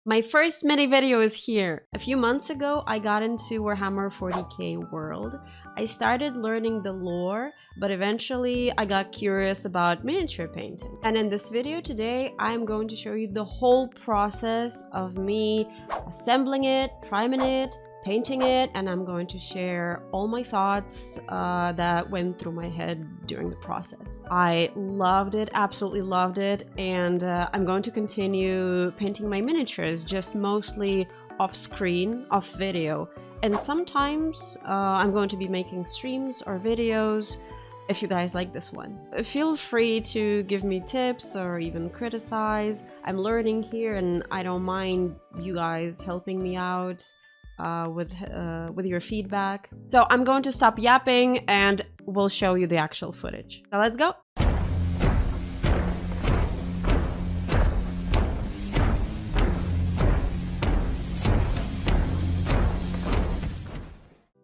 My first mini video is here. A few months ago, I got into Warhammer 40K world. I started learning the lore, but eventually I got curious about miniature painting. And in this video today, I'm going to show you the whole process of me assembling it, priming it, painting it, and I'm going to share all my thoughts that went through my head during the process. I loved it, absolutely loved it, and I'm going to continue painting my miniatures, just mostly off screen, off video. And sometimes I'm going to be making streams or videos if you guys like this one. Feel free to give me tips or even criticize. I'm learning here and I don't mind you guys helping me out with your feedback. So I'm going to stop yapping and we'll show you the actual footage. So let's go.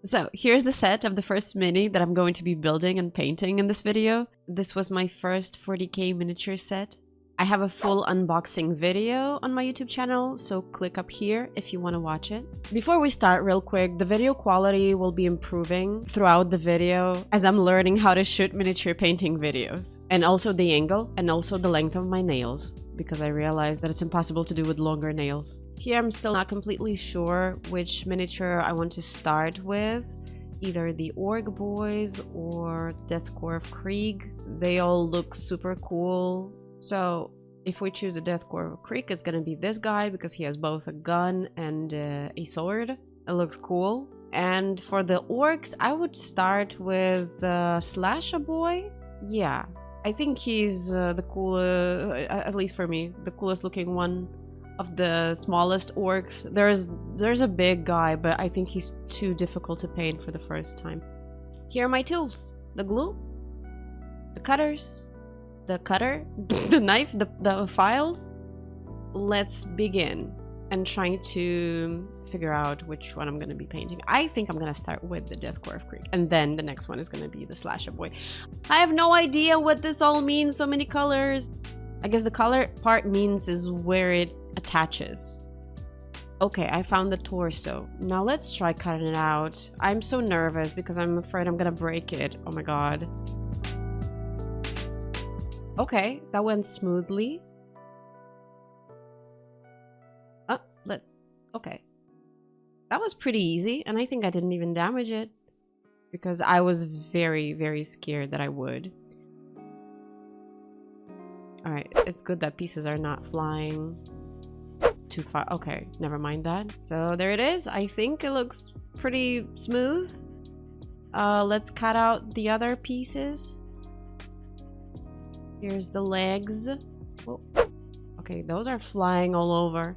So here's the set of the first mini that I'm going to be building and painting in this video. This was my first 40K miniature set. I have a full unboxing video on my YouTube channel, so click up here if you want to watch it. Before we start, real quick, the video quality will be improving throughout the video as I'm learning how to shoot miniature painting videos. And also the angle and also the length of my nails, because I realized that it's impossible to do with longer nails. Here I'm still not completely sure which miniature I want to start with. Either the Org Boys or Deathcore of Krieg. They all look super cool. So if we choose the Deathcore of Krieg, it's gonna be this guy because he has both a gun and a sword. It looks cool. And for the orcs, I would start with Slasher Boy. Yeah, I think he's the coolest, at least for me, the coolest looking one of the smallest orcs. There's a big guy, but I think he's too difficult to paint for the first time. Here are my tools: the glue, the cutters, the cutter, the knife, the files. Let's begin and trying to figure out which one I'm going to be painting. I think I'm going to start with the Deathcore of Krieg, and then the next one is going to be the Slasher Boy. I have no idea what this all means, so many colors. I guess the color part means is where it attaches. Okay, I found the torso. Now let's try cutting it out. I'm so nervous because I'm afraid I'm going to break it. Oh my god. Okay, that went smoothly. Okay. That was pretty easy, and I think I didn't even damage it because I was very, very scared that I would. Alright, it's good that pieces are not flying too far. Okay, never mind that. So there it is. I think it looks pretty smooth. Let's cut out the other pieces. Here's the legs. Oh. Okay, those are flying all over.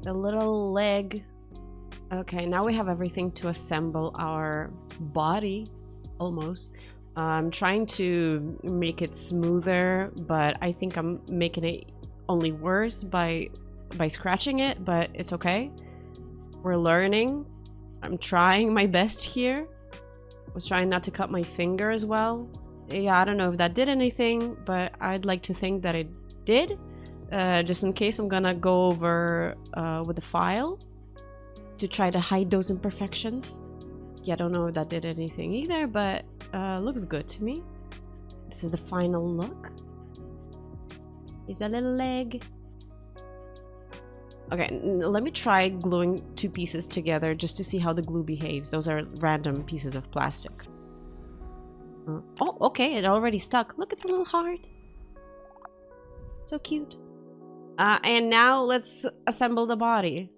The little leg. Okay, now we have everything to assemble our body, almost. I'm trying to make it smoother, but I think I'm making it only worse by scratching it, but it's okay. We're learning. I'm trying my best here. Was trying not to cut my finger as well. Yeah, I don't know if that did anything, but I'd like to think that it did. Just in case, I'm gonna go over with the file to try to hide those imperfections. Yeah, I don't know if that did anything either, but looks good to me. This is the final look. Here's a little leg. Okay, let me try gluing two pieces together just to see how the glue behaves. Those are random pieces of plastic. Oh, okay, it already stuck. Look, it's a little heart. So cute. And now let's assemble the body.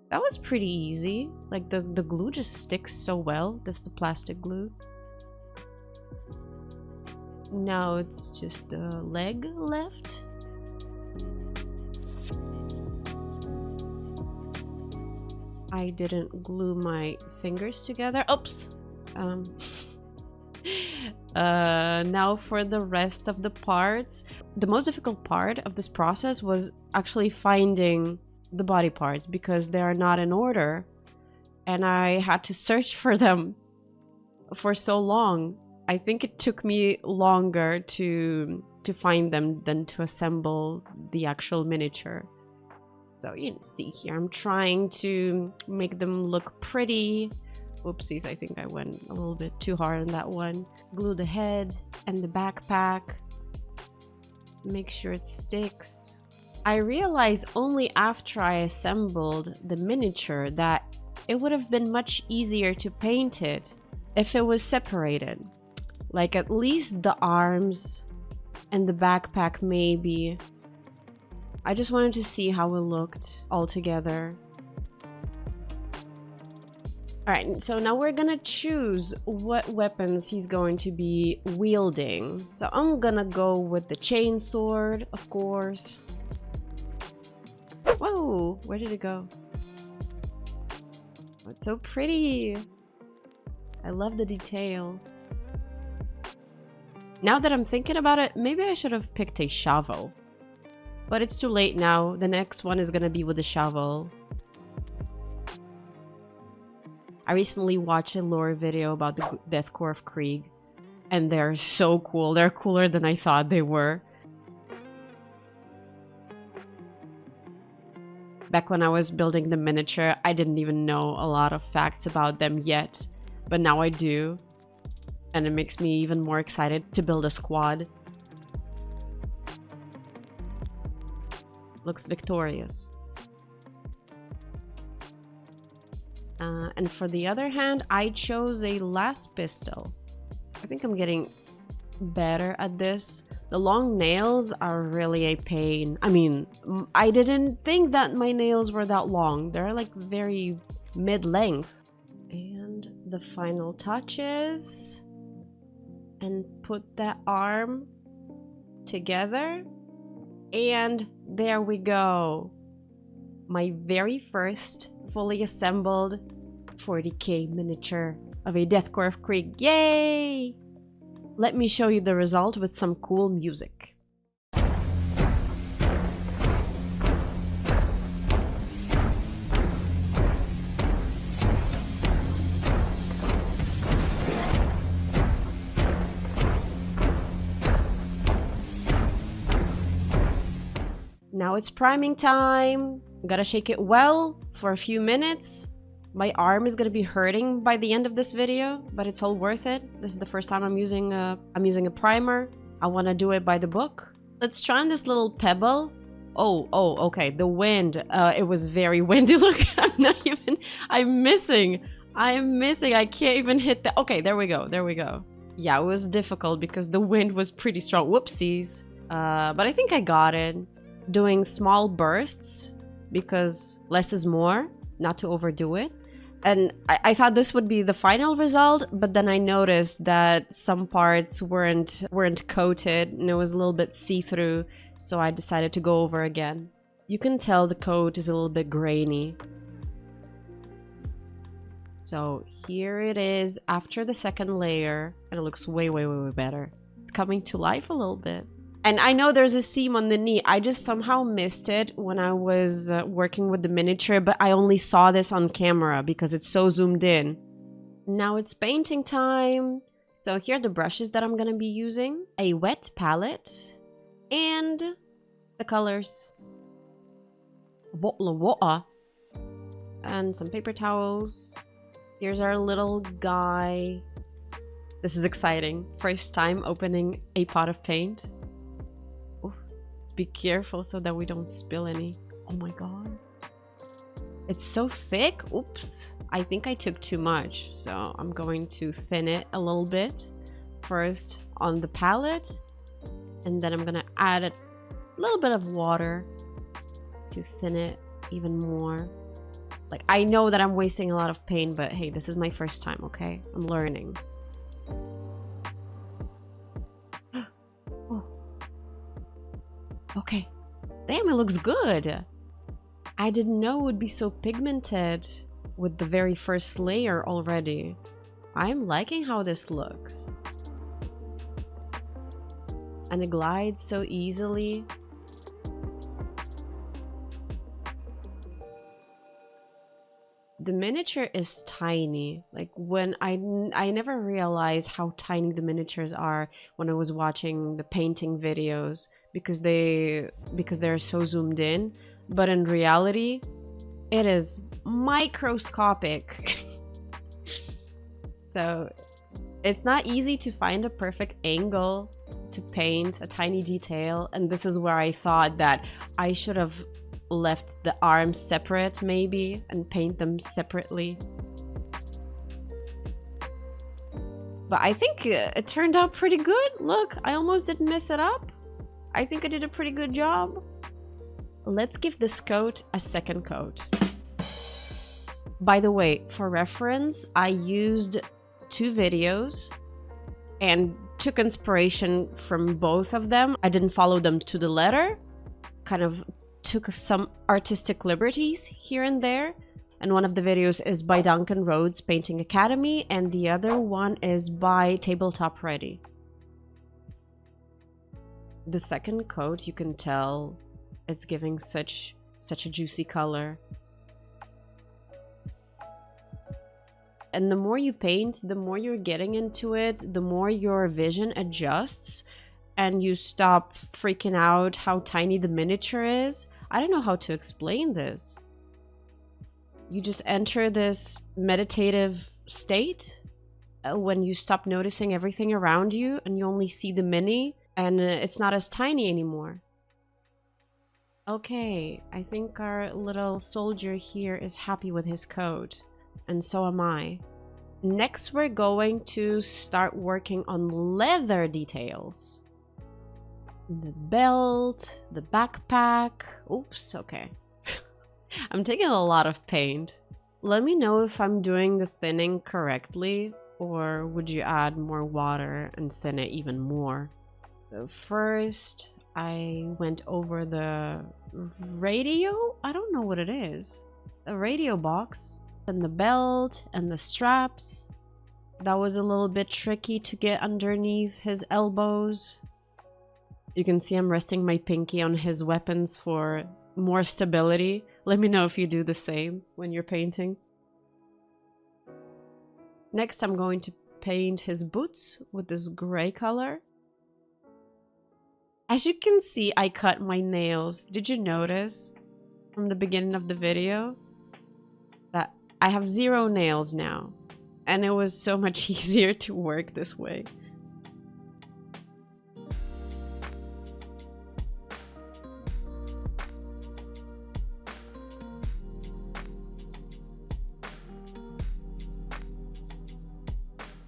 That was pretty easy. Like, the glue just sticks so well. This is the plastic glue. Now it's just the leg left. I didn't glue my fingers together. Oops. Now for the rest of the parts. The most difficult part of this process was actually finding the body parts because they are not in order. And I had to search for them for so long. I think it took me longer to to find them than to assemble the actual miniature. So you see here, I'm trying to make them look pretty. Oopsies, I think I went a little bit too hard on that one. Glue the head and the backpack. Make sure it sticks. I realized only after I assembled the miniature that it would have been much easier to paint it if it was separated. Like at least the arms and the backpack maybe. I just wanted to see how it looked all together. Alright, so now we're gonna choose what weapons he's going to be wielding. So I'm gonna go with the chainsword, of course. Whoa, where did it go? Oh, it's so pretty. I love the detail. Now that I'm thinking about it, maybe I should have picked a shovel. But it's too late now. The next one is gonna be with the shovel. I recently watched a lore video about the Death Corps of Krieg, and they're so cool. They're cooler than I thought they were. Back when I was building the miniature, I didn't even know a lot of facts about them yet, but now I do. And it makes me even more excited to build a squad. Looks victorious. And for the other hand, I chose a last pistol. I think I'm getting better at this. The long nails are really a pain. I mean, I didn't think that my nails were that long. They're like very mid-length. And the final touches. And put that arm together. And there we go. My very first fully assembled 40K miniature of a Death Corps of Krieg. Yay! Let me show you the result with some cool music. Now it's priming time. Gotta shake it well for a few minutes. My arm is gonna be hurting by the end of this video, but it's all worth it. This is the first time I'm using a primer. I want to do it by the book. Let's try on this little pebble. Oh, okay. The wind. It was very windy. Look, I'm missing. I can't even hit the. Okay, there we go. Yeah, it was difficult because the wind was pretty strong. Whoopsies. But I think I got it. Doing small bursts because less is more, not to overdo it. And I thought this would be the final result, but then I noticed that some parts weren't coated and it was a little bit see-through, so I decided to go over again. You can tell the coat is a little bit grainy. So here it is after the second layer, and it looks way better. It's coming to life a little bit. And I know there's a seam on the knee. I just somehow missed it when I was working with the miniature, but I only saw this on camera because it's so zoomed in. Now it's painting time. So here are the brushes that I'm gonna be using. A wet palette and the colors. A bottle of water. And some paper towels. Here's our little guy. This is exciting. First time opening a pot of paint. Be careful so that we don't spill any. Oh my god. It's so thick. Oops. I think I took too much. So I'm going to thin it a little bit. First on the palette. And then I'm going to add a little bit of water to thin it even more. Like, I know that I'm wasting a lot of paint, but hey, this is my first time, okay? I'm learning. Okay. Damn, it looks good. I didn't know it would be so pigmented with the very first layer already. I'm liking how this looks. And it glides so easily. The miniature is tiny. Like when I never realized how tiny the miniatures are when I was watching the painting videos because they're so zoomed in, but in reality it is microscopic. So it's not easy to find a perfect angle to paint a tiny detail, and this is where I thought that I should have left the arms separate maybe and paint them separately. But I think it turned out pretty good. Look, I almost didn't mess it up. I think I did a pretty good job. Let's give this coat a second coat. By the way, for reference, I used 2 videos and took inspiration from both of them. I didn't follow them to the letter, kind of took some artistic liberties here and there. And one of the videos is by Duncan Rhodes Painting Academy, and the other one is by Tabletop Ready. The second coat, you can tell it's giving such a juicy color. And the more you paint, the more you're getting into it, the more your vision adjusts and you stop freaking out how tiny the miniature is. I don't know how to explain this. You just enter this meditative state when you stop noticing everything around you and you only see the mini, and it's not as tiny anymore. Okay, I think our little soldier here is happy with his coat. And so am I. Next, we're going to start working on leather details. The belt, the backpack. Oops, okay. I'm taking a lot of paint. Let me know if I'm doing the thinning correctly, or would you add more water and thin it even more? So first, I went over the radio? I don't know what it is. The radio box. And the belt and the straps. That was a little bit tricky to get underneath his elbows. You can see I'm resting my pinky on his weapons for more stability. Let me know if you do the same when you're painting. Next, I'm going to paint his boots with this gray color. As you can see, I cut my nails. Did you notice from the beginning of the video that I have 0 nails now, and it was so much easier to work this way.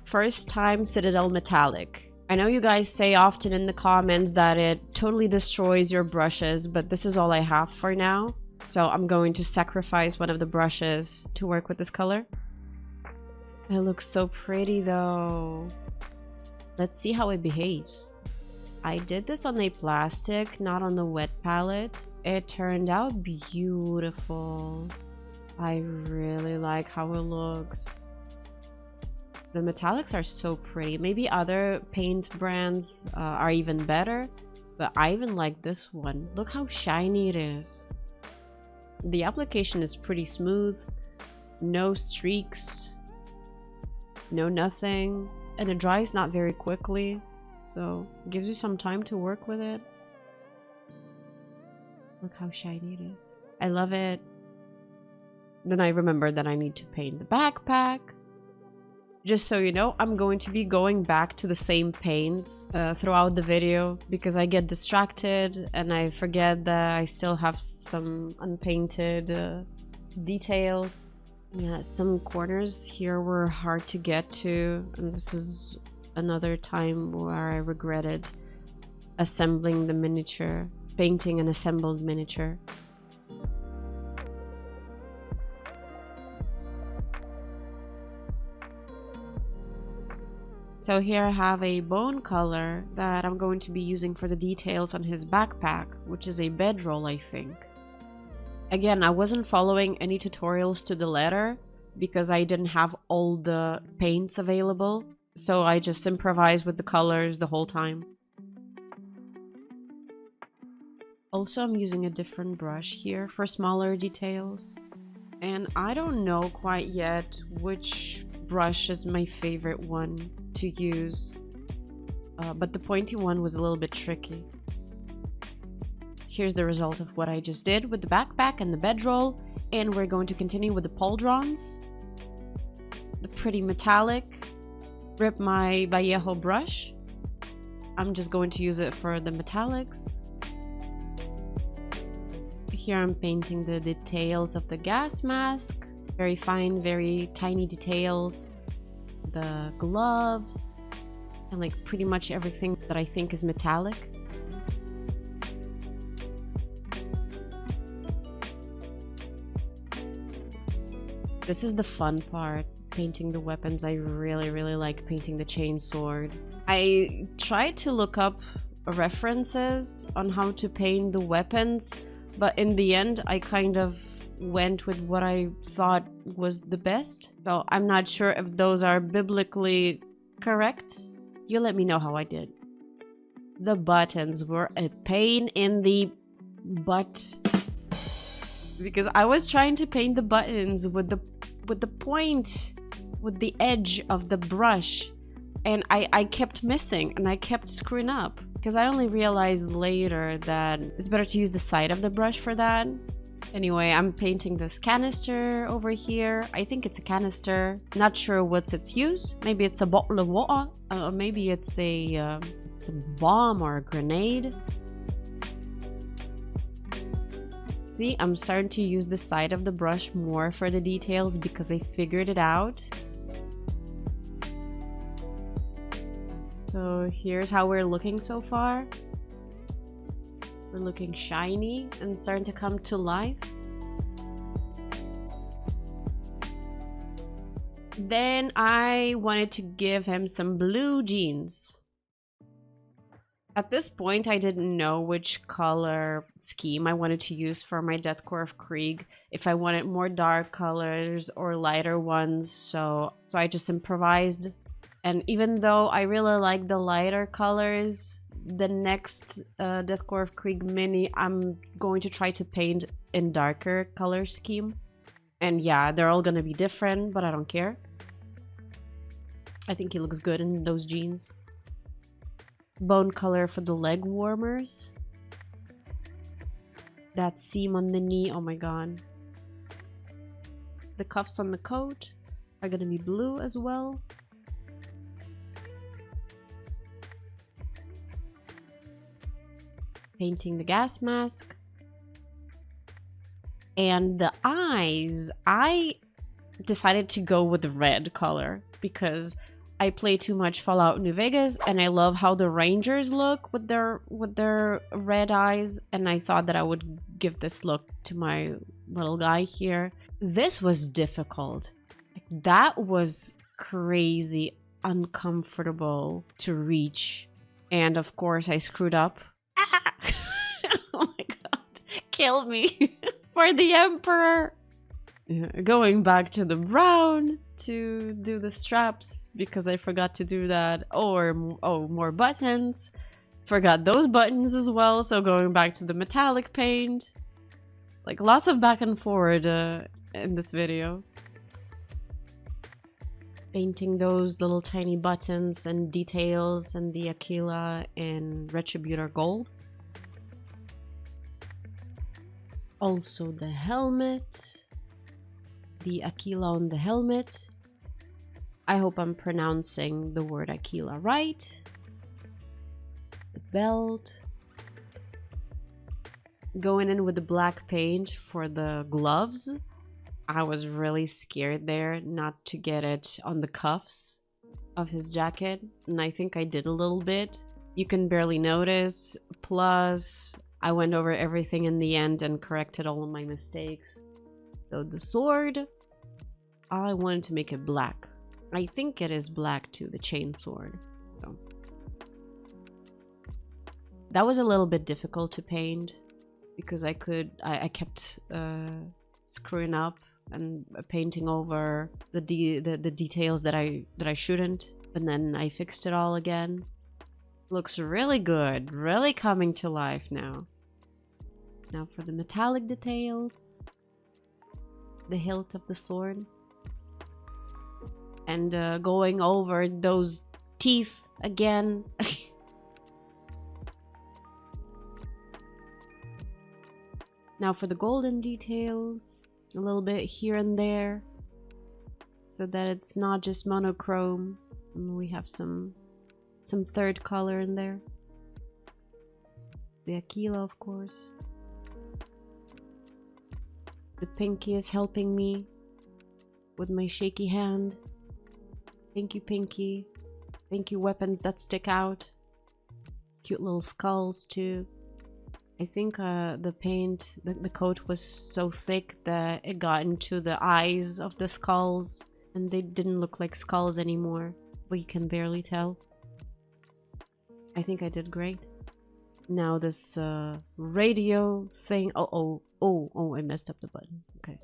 First time Citadel Metallic. I know you guys say often in the comments that it totally destroys your brushes, but this is all I have for now. So I'm going to sacrifice one of the brushes to work with this color. It looks so pretty though. Let's see how it behaves. I did this on a plastic, not on the wet palette. It turned out beautiful. I really like how it looks. The metallics are so pretty. Maybe other paint brands are even better, but I even like this one. Look how shiny it is. The application is pretty smooth, no streaks, no nothing, and it dries not very quickly, so it gives you some time to work with it. Look how shiny it is. I love it. Then I remembered that I need to paint the backpack. Just so you know, I'm going to be going back to the same paints throughout the video because I get distracted and I forget that I still have some unpainted details. Yeah, some corners here were hard to get to, and this is another time where I regretted assembling the miniature, painting an assembled miniature. So here I have a bone color that I'm going to be using for the details on his backpack, which is a bedroll, I think. Again, I wasn't following any tutorials to the letter because I didn't have all the paints available, so I just improvised with the colors the whole time. Also, I'm using a different brush here for smaller details. And I don't know quite yet which brush is my favorite one to use. But the pointy one was a little bit tricky. Here's the result of what I just did with the backpack and the bedroll. And we're going to continue with the pauldrons. The pretty metallic. Grip my Vallejo brush. I'm just going to use it for the metallics. Here I'm painting the details of the gas mask. Very fine, very tiny details. The gloves. And like pretty much everything that I think is metallic. This is the fun part, painting the weapons. I really like painting the chainsword. I tried to look up references on how to paint the weapons, but in the end I kind of went with what I thought was the best. So I'm not sure if those are biblically correct. You let me know how I did. The buttons were a pain in the butt. Because I was trying to paint the buttons with the point, with the edge of the brush. And I kept missing and I kept screwing up. Because I only realized later that it's better to use the side of the brush for that. Anyway, I'm painting this canister over here. I think it's a canister. Not sure what's its use. Maybe it's a bottle of water. Maybe it's a bomb or a grenade. See, I'm starting to use the side of the brush more for the details because I figured it out. So here's how we're looking so far. We're looking shiny and starting to come to life. Then I wanted to give him some blue jeans. At this point, I didn't know which color scheme I wanted to use for my Deathcore of Krieg. If I wanted more dark colors or lighter ones, so I just improvised. And even though I really like the lighter colors, the next Deathcore of Krieg mini, I'm going to try to paint in darker color scheme. And yeah, they're all gonna be different, but I don't care. I think he looks good in those jeans. Bone color for the leg warmers. That seam on the knee, oh my god. The cuffs on the coat are gonna be blue as well. Painting the gas mask. And the eyes, I decided to go with the red color because I play too much Fallout New Vegas and I love how the Rangers look with their red eyes, and I thought that I would give this look to my little guy here. This was difficult. That was crazy uncomfortable to reach, and of course I screwed up. Oh my god, kill me. For the Emperor. Going back to the brown to do the straps because I forgot to do that. Or, oh, more buttons. Forgot those buttons as well, so going back to the metallic paint. Like, lots of back and forward in this video. Painting those little tiny buttons and details and the Aquila in Retributor Gold. Also the helmet. The Aquila on the helmet. I hope I'm pronouncing the word Aquila right. The belt. Going in with the black paint for the gloves. I was really scared there not to get it on the cuffs of his jacket, and I think I did a little bit. You can barely notice, plus I went over everything in the end and corrected all of my mistakes. So the sword, I wanted to make it black. I think it is black too, the chain sword. So. That was a little bit difficult to paint because I kept screwing up and painting over the details that I shouldn't, and then I fixed it all again. Looks really good, really coming to life now. Now for the metallic details. the hilt of the sword. And going over those teeth again. Now for the golden details, a little bit here and there, so that it's not just monochrome. And we have some third color in there. The Aquila, of course. The Pinky is helping me with my shaky hand. Thank you, Pinky. Thank you, weapons that stick out. Cute little skulls, too. I think the paint, the coat was so thick that it got into the eyes of the skulls. And they didn't look like skulls anymore. But you can barely tell. I think I did great. Now this radio thing. Oh, I messed up the button. Okay.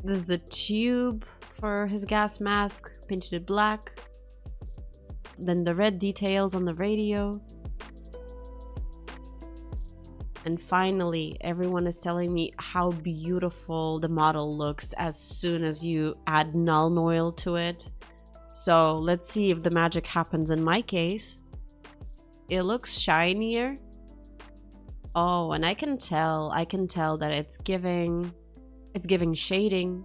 This is a tube for his gas mask, painted it black. Then the red details on the radio. And finally, everyone is telling me how beautiful the model looks as soon as you add Nuln Oil to it. So let's see if the magic happens in my case. It looks shinier. Oh, and I can tell that it's giving shading.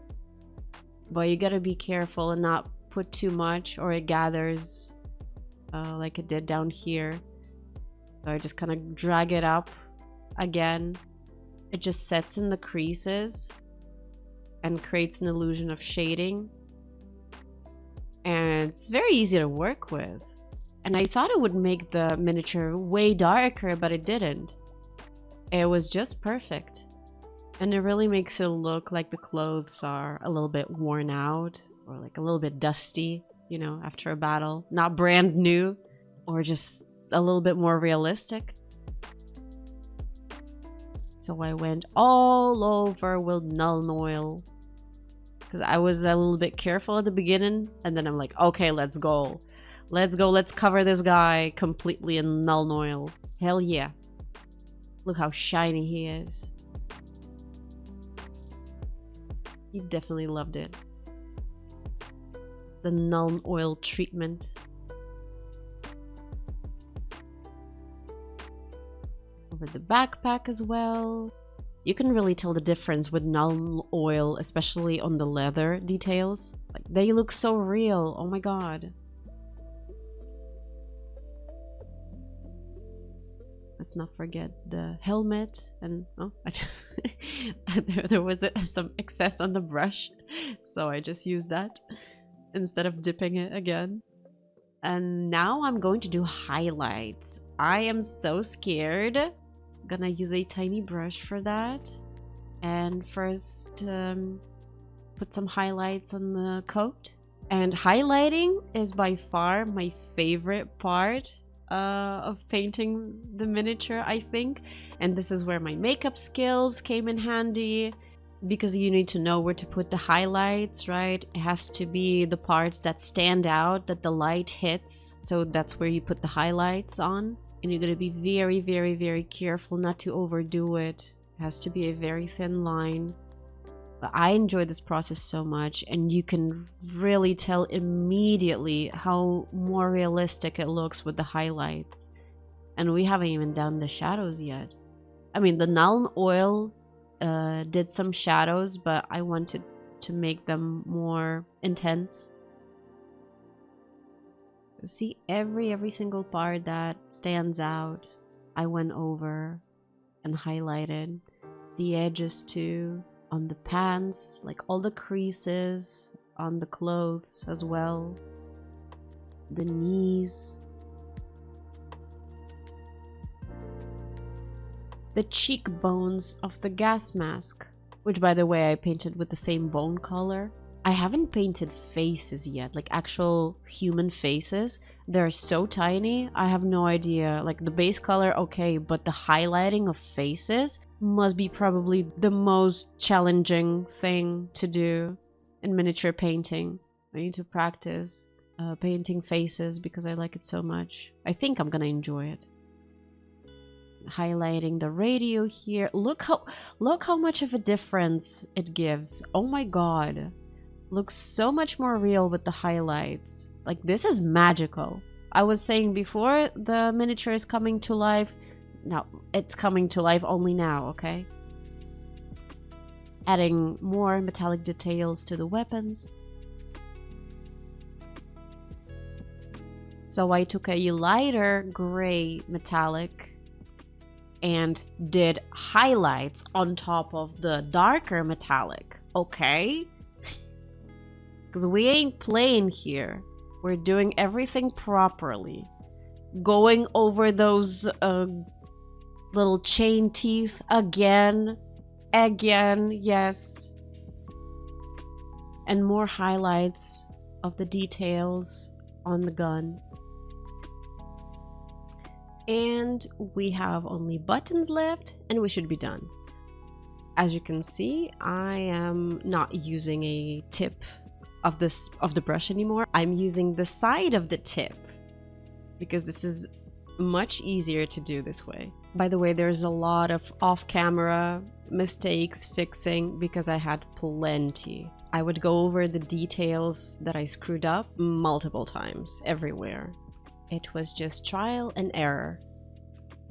But you gotta be careful and not put too much or it gathers like it did down here. So I just kind of drag it up again. It just sets in the creases and creates an illusion of shading. And it's very easy to work with. And I thought it would make the miniature way darker, but it didn't. It was just perfect. And it really makes it look like the clothes are a little bit worn out or like a little bit dusty, you know, after a battle. Not brand new or just a little bit more realistic. So I went all over with Nuln Oil. Because I was a little bit careful at the beginning. And then I'm like, okay, let's go. Let's cover this guy completely in Nuln Oil. Hell yeah. Look how shiny he is. He definitely loved it. The Nuln Oil treatment. Over the backpack as well. You can really tell the difference with Nuln Oil, especially on the leather details. Like, they look so real. Oh my god. Let's not forget the helmet and oh, there was some excess on the brush, so I just used that instead of dipping it again. And now I'm going to do highlights. I am so scared. Gonna use a tiny brush for that. And first put some highlights on the coat. And highlighting is by far my favorite part of painting the miniature, I think. And this is where my makeup skills came in handy, because you need to know where to put the highlights, right? It has to be the parts that stand out, that the light hits. So that's where you put the highlights on. And you're going to be very, very, very careful not to overdo it. It has to be a very thin line. But I enjoy this process so much, and you can really tell immediately how more realistic it looks with the highlights. And we haven't even done the shadows yet. I mean, the Nuln Oil did some shadows, but I wanted to make them more intense. See, every single part that stands out, I went over and highlighted. The edges too. On the pants, like all the creases, on the clothes as well, the knees, the cheekbones of the gas mask, which by the way I painted with the same bone color. I haven't painted faces yet, like actual human faces. They're so tiny, I have no idea. Like the base color, okay, but the highlighting of faces must be probably the most challenging thing to do in miniature painting. I need to practice painting faces because I like it so much. I think I'm gonna enjoy it. highlighting the radio here. Look how much of a difference it gives. Oh my god. Looks so much more real with the highlights. Like, this is magical. I was saying before the miniature is coming to life. No, it's coming to life only now, okay? Adding more metallic details to the weapons. So I took a lighter gray metallic and did highlights on top of the darker metallic, okay? Because we ain't playing here. We're doing everything properly. Going over those little chain teeth again, yes. And more highlights of the details on the gun. And we have only buttons left and we should be done. As you can see, I am not using a tip of the brush anymore. I'm using the side of the tip because this is much easier to do this way. By the way, there's a lot of off-camera mistakes fixing because I had plenty. I would go over the details that I screwed up multiple times everywhere. It was just trial and error.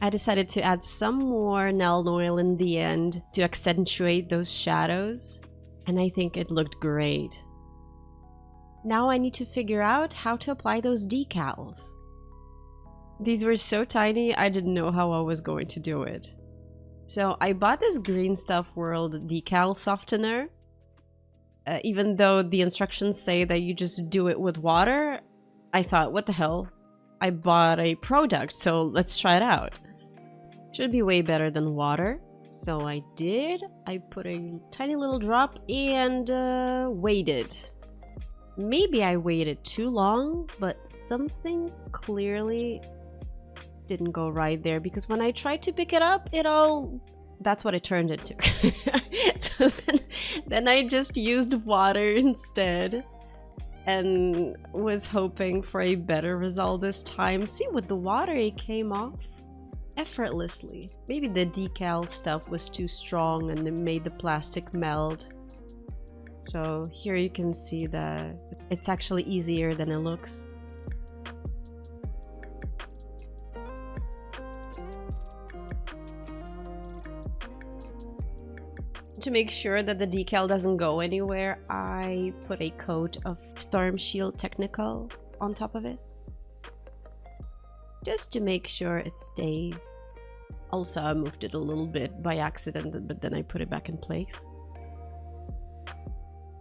I decided to add some more Nuln Oil in the end to accentuate those shadows, and I think it looked great. Now I need to figure out how to apply those decals. These were so tiny, I didn't know how I was going to do it. So I bought this Green Stuff World decal softener. Even though the instructions say that you just do it with water, I thought, what the hell? I bought a product, so let's try it out. Should be way better than water. So I did. I put a tiny little drop and waited. Maybe I waited too long, but something clearly didn't go right there because when I tried to pick it up, that's what it turned into. So then I just used water instead and was hoping for a better result this time. See, with the water it came off effortlessly. Maybe the decal stuff was too strong and it made the plastic melt. So here you can see that it's actually easier than it looks. To make sure that the decal doesn't go anywhere, I put a coat of Storm Shield Technical on top of it. Just to make sure it stays. Also, I moved it a little bit by accident, but then I put it back in place.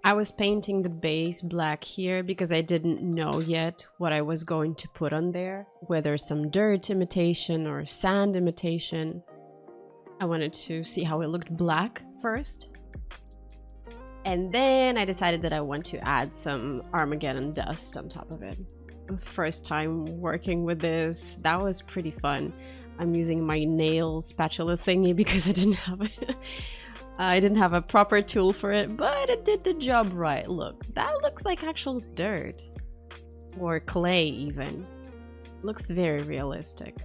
I was painting the base black here because I didn't know yet what I was going to put on there. Whether some dirt imitation or sand imitation. I wanted to see how it looked black first. And then I decided that I want to add some Armageddon dust on top of it. First time working with this, that was pretty fun. I'm using my nail spatula thingy because I didn't have a proper tool for it, but it did the job right. Look, that looks like actual dirt. Or clay even. Looks very realistic.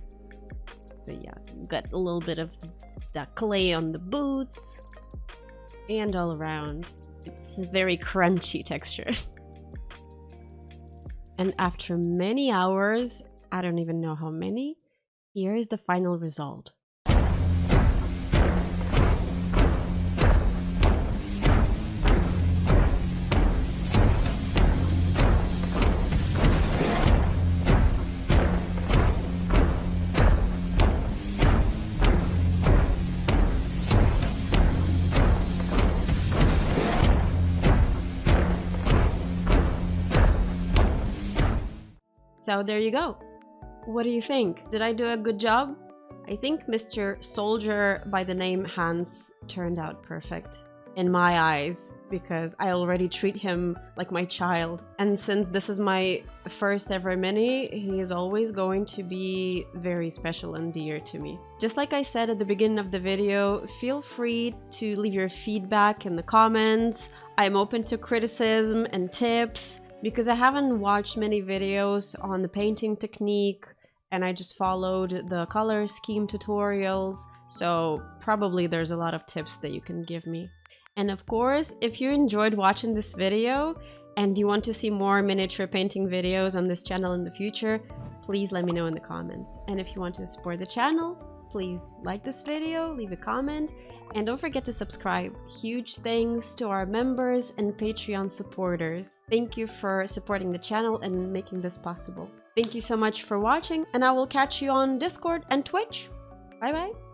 So yeah, got a little bit of that clay on the boots and all around. It's a very crunchy texture. And after many hours, I don't even know how many, here is the final result. So there you go. What do you think? Did I do a good job? I think Mr. Soldier by the name Hans turned out perfect in my eyes because I already treat him like my child. And since this is my first ever mini, he is always going to be very special and dear to me. Just like I said at the beginning of the video, feel free to leave your feedback in the comments. I'm open to criticism and tips. Because I haven't watched many videos on the painting technique and I just followed the color scheme tutorials, so probably there's a lot of tips that you can give me. And of course, if you enjoyed watching this video and you want to see more miniature painting videos on this channel in the future, please let me know in the comments. And if you want to support the channel, please like this video, leave a comment, and don't forget to subscribe. Huge thanks to our members and Patreon supporters. Thank you for supporting the channel and making this possible. Thank you so much for watching, and I will catch you on Discord and Twitch. Bye bye!